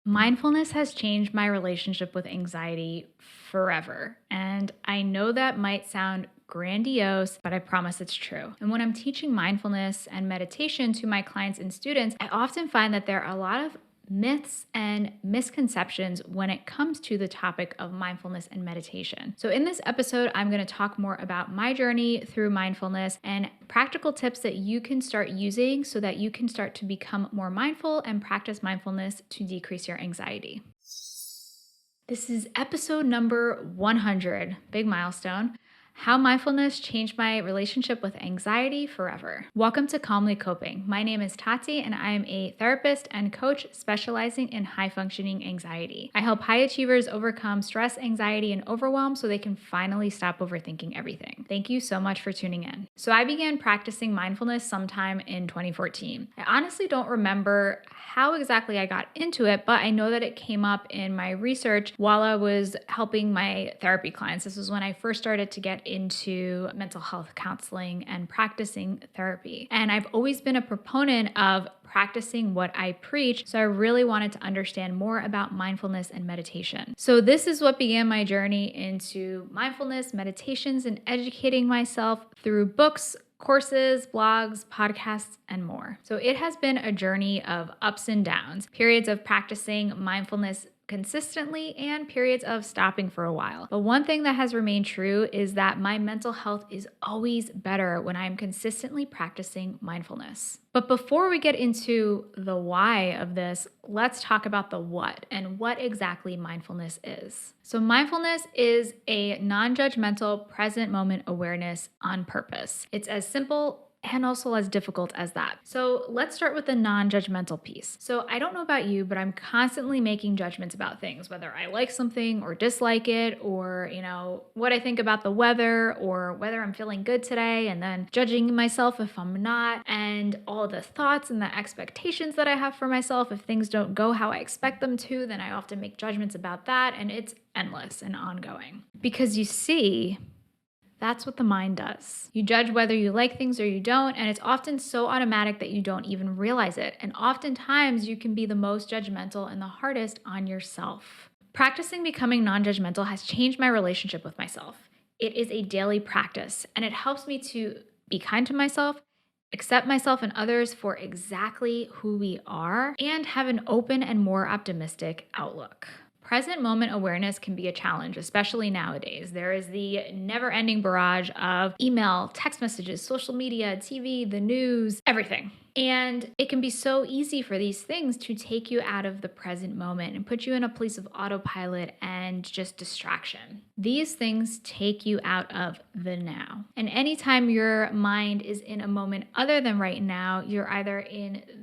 Mindfulness has changed my relationship with anxiety forever. And I know that might sound grandiose, but I promise it's true. And when I'm teaching mindfulness and meditation to my clients and students, I often find that there are a lot of myths and misconceptions when it comes to the topic of mindfulness and meditation. So, in this episode, I'm going to talk more about my journey through mindfulness and practical tips that you can start using so that you can start to become more mindful and practice mindfulness to decrease your anxiety. This is episode number 100, big milestone. How mindfulness changed my relationship with anxiety forever. Welcome to Calmly Coping. My name is Tati, and I am a therapist and coach specializing in high functioning anxiety. I help high achievers overcome stress, anxiety, and overwhelm so they can finally stop overthinking everything. Thank you so much for tuning in. So, I began practicing mindfulness sometime in 2014. I honestly don't remember how exactly I got into it, but I know that it came up in my research while I was helping my therapy clients. This was when I first started to get into mental health counseling and practicing therapy. And I've always been a proponent of practicing what I preach. So I really wanted to understand more about mindfulness and meditation. So this is what began my journey into mindfulness, meditations, and educating myself through books, courses, blogs, podcasts, and more. So it has been a journey of ups and downs, periods of practicing mindfulness consistently and periods of stopping for a while. But one thing that has remained true is that my mental health is always better when I'm consistently practicing mindfulness. But before we get into the why of this, let's talk about the what and what exactly mindfulness is. So mindfulness is a non-judgmental present moment awareness on purpose. It's as simple and also as difficult as that. So let's start with the non-judgmental piece. So I don't know about you, but I'm constantly making judgments about things, whether I like something or dislike it, or, what I think about the weather, or whether I'm feeling good today, and then judging myself if I'm not, and all the thoughts and the expectations that I have for myself. If things don't go how I expect them to, then I often make judgments about that, and it's endless and ongoing. Because you see, that's what the mind does. You judge whether you like things or you don't, and it's often so automatic that you don't even realize it. And oftentimes, you can be the most judgmental and the hardest on yourself. Practicing becoming non-judgmental has changed my relationship with myself. It is a daily practice, and it helps me to be kind to myself, accept myself and others for exactly who we are, and have an open and more optimistic outlook. Present moment awareness can be a challenge, especially nowadays. There is the never-ending barrage of email, text messages, social media, TV, the news, everything. And it can be so easy for these things to take you out of the present moment and put you in a place of autopilot and just distraction. These things take you out of the now. And anytime your mind is in a moment other than right now, you're either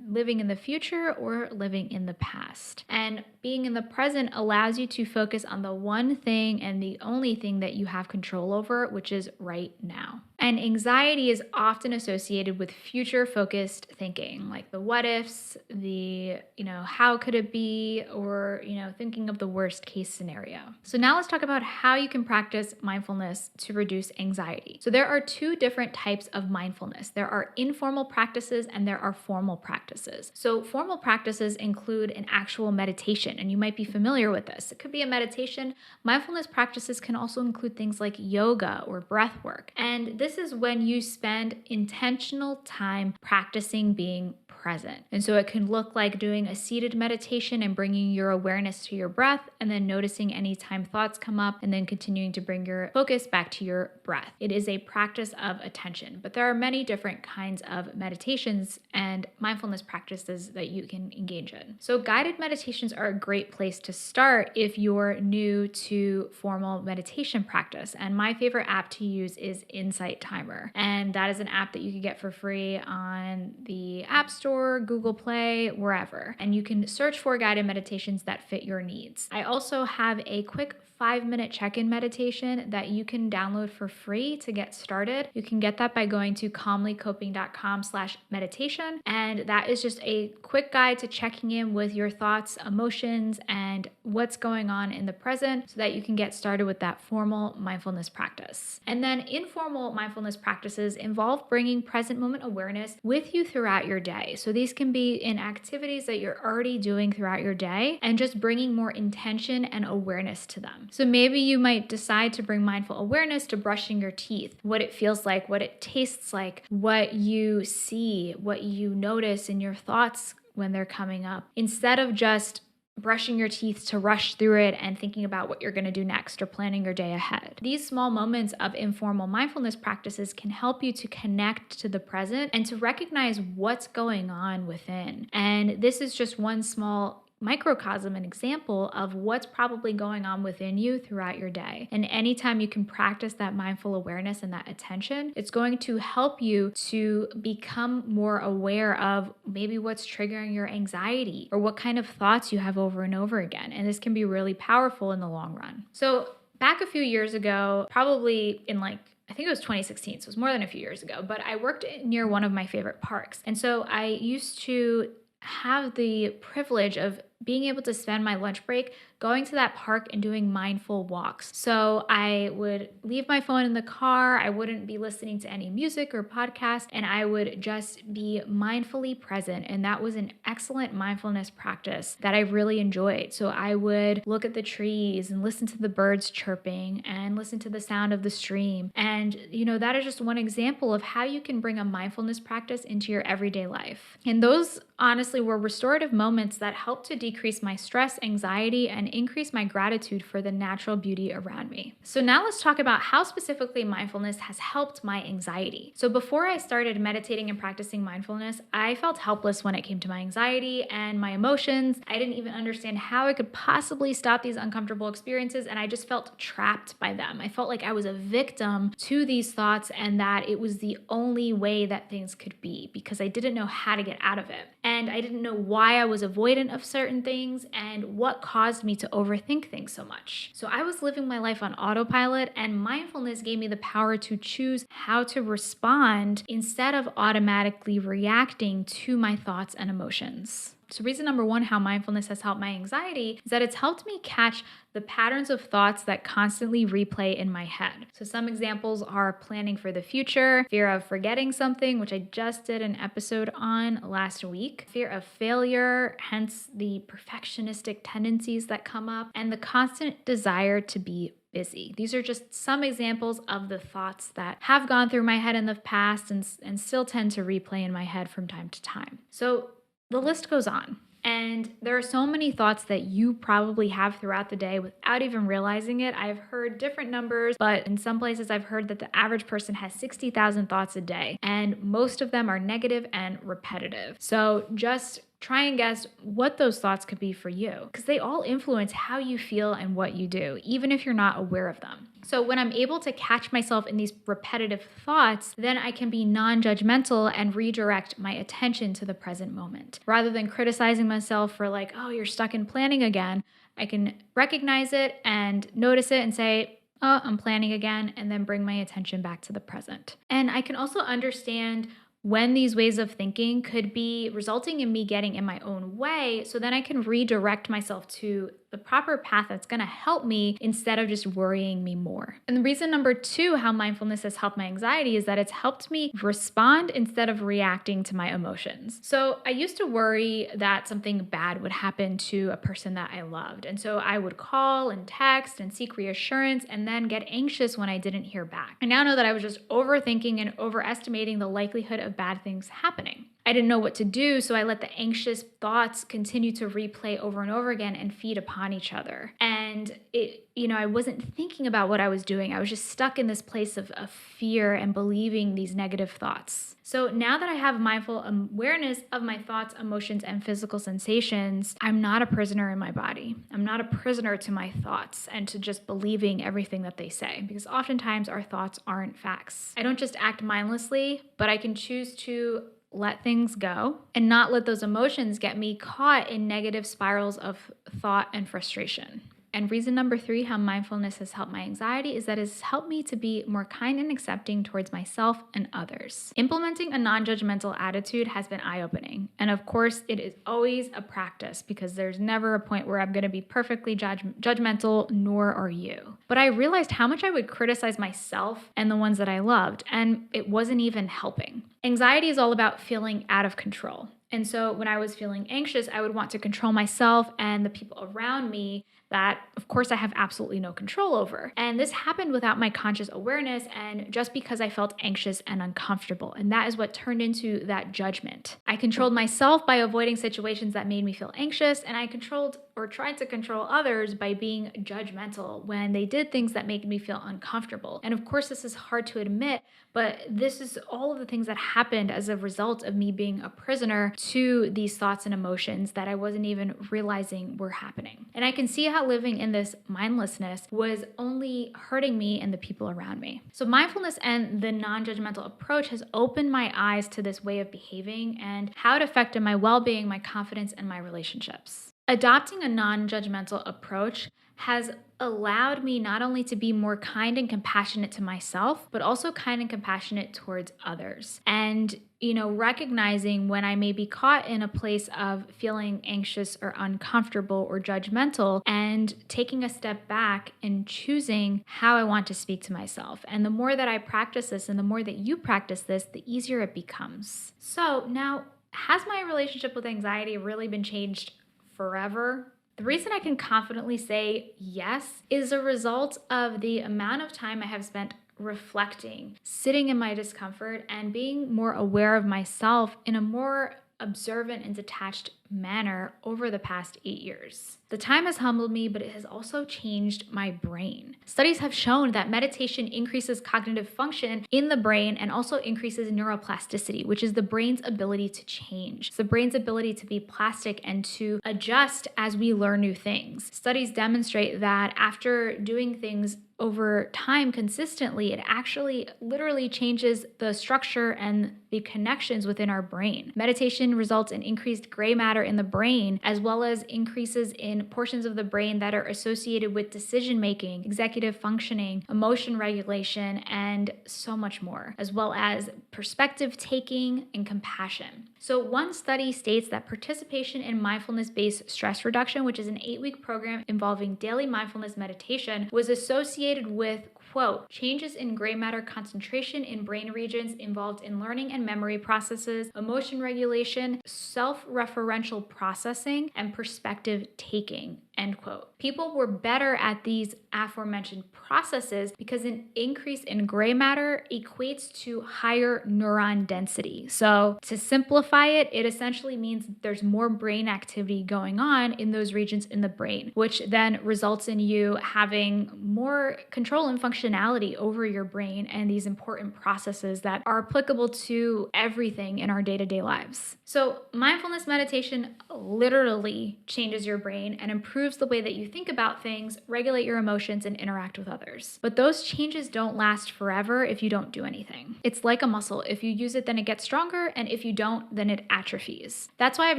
living in the future or living in the past. And being in the present allows you to focus on the one thing and the only thing that you have control over, which is right now. And anxiety is often associated with future-focused thinking, like the what ifs, the, how could it be, or, thinking of the worst case scenario. So now let's talk about how you can practice mindfulness to reduce anxiety. So there are two different types of mindfulness. There are informal practices and there are formal practices. So formal practices include an actual meditation, and you might be familiar with this. It could be a meditation. Mindfulness practices can also include things like yoga or breath work. And this is when you spend intentional time practicing being present. And so it can look like doing a seated meditation and bringing your awareness to your breath, and then noticing anytime thoughts come up, and then continuing to bring your focus back to your breath. It is a practice of attention, but there are many different kinds of meditations and mindfulness practices that you can engage in. So guided meditations are a great place to start if you're new to formal meditation practice. And my favorite app to use is Insight Timer. And that is an app that you can get for free on the App Store, Google Play, wherever. And you can search for guided meditations that fit your needs. I also have a quick 5-minute check-in meditation that you can download for free to get started. You can get that by going to calmlycoping.com/meditation. And that is just a quick guide to checking in with your thoughts, emotions, and what's going on in the present so that you can get started with that formal mindfulness practice. And then informal mindfulness practices involve bringing present moment awareness with you throughout your day. So these can be in activities that you're already doing throughout your day and just bringing more intention and awareness to them. So maybe you might decide to bring mindful awareness to brushing your teeth, what it feels like, what it tastes like, what you see, what you notice in your thoughts when they're coming up, instead of just brushing your teeth to rush through it and thinking about what you're going to do next or planning your day ahead. These small moments of informal mindfulness practices can help you to connect to the present and to recognize what's going on within. And this is just one small microcosm, an example of what's probably going on within you throughout your day. And anytime you can practice that mindful awareness and that attention, it's going to help you to become more aware of maybe what's triggering your anxiety or what kind of thoughts you have over and over again. And this can be really powerful in the long run. So back a few years ago, probably in I think it was 2016, so it was more than a few years ago, but I worked near one of my favorite parks. And so I used to have the privilege of being able to spend my lunch break going to that park and doing mindful walks. So I would leave my phone in the car. I wouldn't be listening to any music or podcast, and I would just be mindfully present. And that was an excellent mindfulness practice that I really enjoyed. So I would look at the trees and listen to the birds chirping and listen to the sound of the stream. And, that is just one example of how you can bring a mindfulness practice into your everyday life. And those honestly were restorative moments that helped to decrease my stress, anxiety, and increase my gratitude for the natural beauty around me. So now let's talk about how specifically mindfulness has helped my anxiety. So before I started meditating and practicing mindfulness, I felt helpless when it came to my anxiety and my emotions. I didn't even understand how I could possibly stop these uncomfortable experiences, and I just felt trapped by them. I felt like I was a victim to these thoughts and that it was the only way that things could be because I didn't know how to get out of it. And I didn't know why I was avoidant of certain things and what caused me to overthink things so much. So I was living my life on autopilot, and mindfulness gave me the power to choose how to respond instead of automatically reacting to my thoughts and emotions. So reason number one, how mindfulness has helped my anxiety is that it's helped me catch the patterns of thoughts that constantly replay in my head. So some examples are planning for the future, fear of forgetting something, which I just did an episode on last week, fear of failure, hence the perfectionistic tendencies that come up, and the constant desire to be busy. These are just some examples of the thoughts that have gone through my head in the past and still tend to replay in my head from time to time. So the list goes on. And there are so many thoughts that you probably have throughout the day without even realizing it. I've heard different numbers, but in some places I've heard that the average person has 60,000 thoughts a day, and most of them are negative and repetitive. So just try and guess what those thoughts could be for you, because they all influence how you feel and what you do, even if you're not aware of them. So when I'm able to catch myself in these repetitive thoughts, then I can be non-judgmental and redirect my attention to the present moment. Rather than criticizing myself for oh, you're stuck in planning again, I can recognize it and notice it and say, oh, I'm planning again, and then bring my attention back to the present. And I can also understand when these ways of thinking could be resulting in me getting in my own way, so then I can redirect myself to the proper path that's going to help me instead of just worrying me more. And the reason number two, how mindfulness has helped my anxiety, is that it's helped me respond instead of reacting to my emotions. So I used to worry that something bad would happen to a person that I loved. And so I would call and text and seek reassurance and then get anxious when I didn't hear back. I now know that I was just overthinking and overestimating the likelihood of bad things happening. I didn't know what to do, so I let the anxious thoughts continue to replay over and over again and feed upon each other. And I wasn't thinking about what I was doing. I was just stuck in this place of fear and believing these negative thoughts. So now that I have mindful awareness of my thoughts, emotions, and physical sensations, I'm not a prisoner in my body. I'm not a prisoner to my thoughts and to just believing everything that they say, because oftentimes our thoughts aren't facts. I don't just act mindlessly, but I can choose to let things go and not let those emotions get me caught in negative spirals of thought and frustration. And reason number three, how mindfulness has helped my anxiety, is that it's helped me to be more kind and accepting towards myself and others. Implementing a non-judgmental attitude has been eye-opening. And of course, it is always a practice because there's never a point where I'm going to be perfectly judgmental, nor are you. But I realized how much I would criticize myself and the ones that I loved, and it wasn't even helping. Anxiety is all about feeling out of control. And so when I was feeling anxious, I would want to control myself and the people around me that, of course, I have absolutely no control over. And this happened without my conscious awareness and just because I felt anxious and uncomfortable. And that is what turned into that judgment. I controlled myself by avoiding situations that made me feel anxious, and I controlled or tried to control others by being judgmental when they did things that made me feel uncomfortable. And of course, this is hard to admit, but this is all of the things that happened as a result of me being a prisoner to these thoughts and emotions that I wasn't even realizing were happening. And I can see how living in this mindlessness was only hurting me and the people around me. So mindfulness and the non-judgmental approach has opened my eyes to this way of behaving and how it affected my well-being, my confidence, and my relationships. Adopting a non-judgmental approach has allowed me not only to be more kind and compassionate to myself, but also kind and compassionate towards others. And, recognizing when I may be caught in a place of feeling anxious or uncomfortable or judgmental and taking a step back and choosing how I want to speak to myself. And the more that I practice this and the more that you practice this, the easier it becomes. So now, has my relationship with anxiety really been changed forever? The reason I can confidently say yes is a result of the amount of time I have spent reflecting, sitting in my discomfort, and being more aware of myself in a more observant and detached manner over the past 8 years. The time has humbled me, but it has also changed my brain. Studies have shown that meditation increases cognitive function in the brain and also increases neuroplasticity, which is the brain's ability to change. It's the brain's ability to be plastic and to adjust as we learn new things. Studies demonstrate that after doing things over time consistently, it actually literally changes the structure and the connections within our brain. Meditation results in increased gray matter in the brain, as well as increases in portions of the brain that are associated with decision making, executive functioning, emotion regulation, and so much more, as well as perspective taking and compassion. So one study states that participation in mindfulness-based stress reduction, which is an 8-week program involving daily mindfulness meditation, was associated with, quote, changes in gray matter concentration in brain regions involved in learning and memory processes, emotion regulation, self-referential processing, and perspective taking, end quote. People were better at these aforementioned processes because an increase in gray matter equates to higher neuron density. So to simplify it, it essentially means there's more brain activity going on in those regions in the brain, which then results in you having more control and functionality over your brain and these important processes that are applicable to everything in our day-to-day lives. So mindfulness meditation literally changes your brain and improves the way that you think about things, regulate your emotions, and interact with others. But those changes don't last forever if you don't do anything. It's like a muscle. If you use it, then it gets stronger, and if you don't, then it atrophies. That's why I've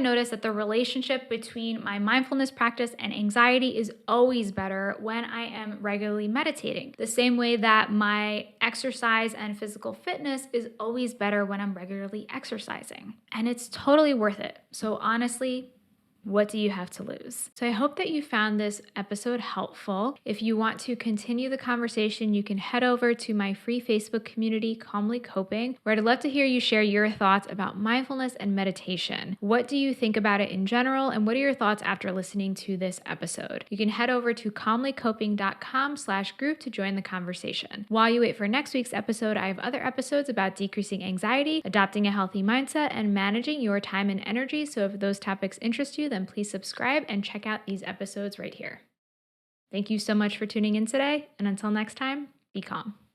noticed that the relationship between my mindfulness practice and anxiety is always better when I am regularly meditating. The same way that my exercise and physical fitness is always better when I'm regularly exercising. And it's totally worth it. So honestly, what do you have to lose? So I hope that you found this episode helpful. If you want to continue the conversation, you can head over to my free Facebook community, Calmly Coping, where I'd love to hear you share your thoughts about mindfulness and meditation. What do you think about it in general? And what are your thoughts after listening to this episode? You can head over to calmlycoping.com/group to join the conversation. While you wait for next week's episode, I have other episodes about decreasing anxiety, adopting a healthy mindset, and managing your time and energy. So if those topics interest you, then please subscribe and check out these episodes right here. Thank you so much for tuning in today, and until next time, be calm.